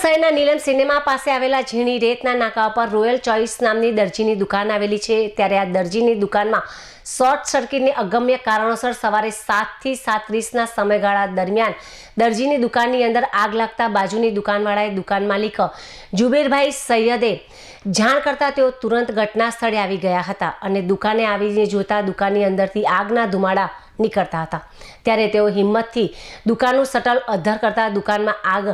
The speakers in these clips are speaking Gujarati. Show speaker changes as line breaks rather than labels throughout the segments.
શહેરના નીલમ સિનેમા પાસે આવેલા ઝીણી રેતના નાકા પર રોયલ ચોઇસ નામની દરજીની દુકાન આવેલી છે। ત્યારે આ દરજીની દુકાનમાં શોર્ટ સર્કિટની અગમ્ય કારણોસર સવારે 7 થી 7:30ના સમયગાળા દરમિયાન દરજીની દુકાનની અંદર આગ લાગતા બાજુની દુકાનવાળાએ દુકાન માલિક જુબેરભાઈ સૈયદે જાણ કરતા તેઓ તુરંત ઘટના સ્થળે આવી ગયા હતા અને દુકાને આવીને જોતા દુકાનની અંદરથી આગના ધુમાડા નીકળતા હતા। ત્યારે તેઓ હિંમતથી દુકાનનું શટર અધ્ધર કરતા દુકાનમાં આગ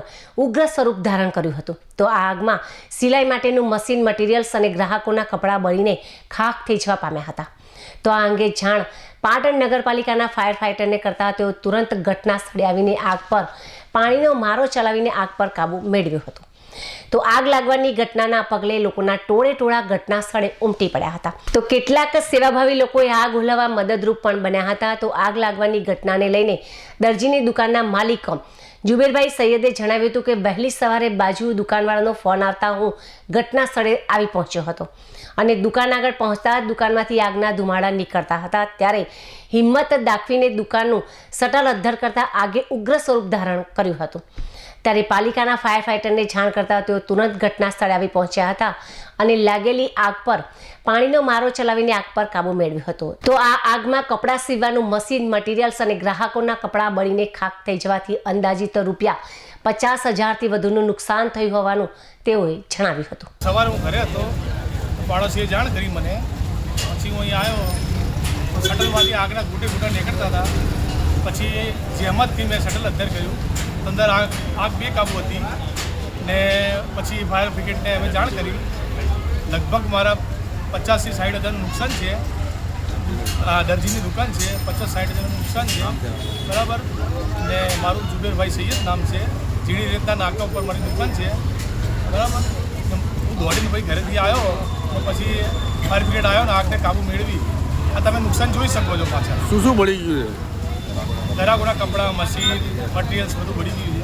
ઉગ્ર સ્વરૂપ ધારણ કર્યું હતું। તો આ આગમાં સિલાઈ માટેનું મશીન મટીરિયલ્સ અને ગ્રાહકોના કપડાં બળીને ખાખ થઈ જવા પામ્યા હતા। તો આ અંગે જાણ પાટણ નગરપાલિકાના ફાયર ફાઇટરને કરતા તેઓ તુરંત ઘટના સ્થળે આવીને આગ પર પાણીનો મારો ચલાવીને આગ પર કાબુ મેળવ્યો હતો। તો આગ લાગવાની ઘટનાના પગલે લોકોના ટોળે ઘટના સ્થળે ઉમટી પડ્યા હતા। તો કેટલાક સેવાભાવી લોકોએ આગ ઓલવવા મદદરૂપ પણ બન્યા હતા। તો આગ લાગવાની ઘટનાને લઈને દરજીની દુકાનના માલિક જુબેરભાઈ સૈયદે જણાવ્યું હતું કે વહેલી સવારે બાજુ દુકાનવાળાનો ફોન આવતા હું ઘટના સ્થળે આવી પહોંચ્યો હતો અને દુકાન આગળ પહોંચતા દુકાનમાંથી આગના ધુમાડા નીકળતા હતા। ત્યારે હિંમત દાખવીને દુકાનનું શટર અધ્ધર કરતા આગે ઉગ્ર સ્વરૂપ ધારણ કર્યું હતું। ત્યારે પાલિકાના ફાયર ફાઇટરને જાણ કરતા તેઓ તુરંત ઘટના સ્થળે આવી પહોંચ્યા હતા અને લાગેલી આગ પર પાણીનો મારો ચલાવીને આગ પર કાબુ મેળવ્યો હતો। તો આ આગમાં કપડાં સીવવાનું મશીન મટીરિયલ્સ અને ગ્રાહકોના કપડાં બળીને ખાખ થઈ જવાથી અંદાજિત રૂપિયા 50,000થી વધુનું નુકસાન થયું હોવાનું તેઓએ જણાવ્યું હતું।
સવારે હું ઘરે હતો, પાડોશીએ જાણ કરી મને, પછી હું અહીં આવ્યો, શટલમાંથી આગના ઘૂંટા નીકળતા હતા। પછી જહેમતથી મેં શટલ અધ્ધર કર્યું, અંદર આગ બેકાબુ હતી ને પછી ફાયર બ્રિગેડને અમે જાણ કરી। લગભગ મારા 50 થી 60,000નું નુકસાન છે। આ દરજીની દુકાન છે, 50-60,000નું નુકસાન છે, બરાબર। ને મારું જુબેરભાઈ સૈયદ નામ છે, ઝીણી રેતના નાકા ઉપર મારી દુકાન છે, બરાબર। હું દોડીને ભાઈ ઘરેથી આવ્યો તો પછી ફાયર બ્રિગેડ આવ્યો ને આગને કાબુ મેળવી। આ તમે નુકસાન જોઈ શકો છો પાછળ
શું બળી ગયું છે?
ગ્રાહકોના કપડાં, મશીન, મટીરિયલ્સ બધું બળી ગયું છે।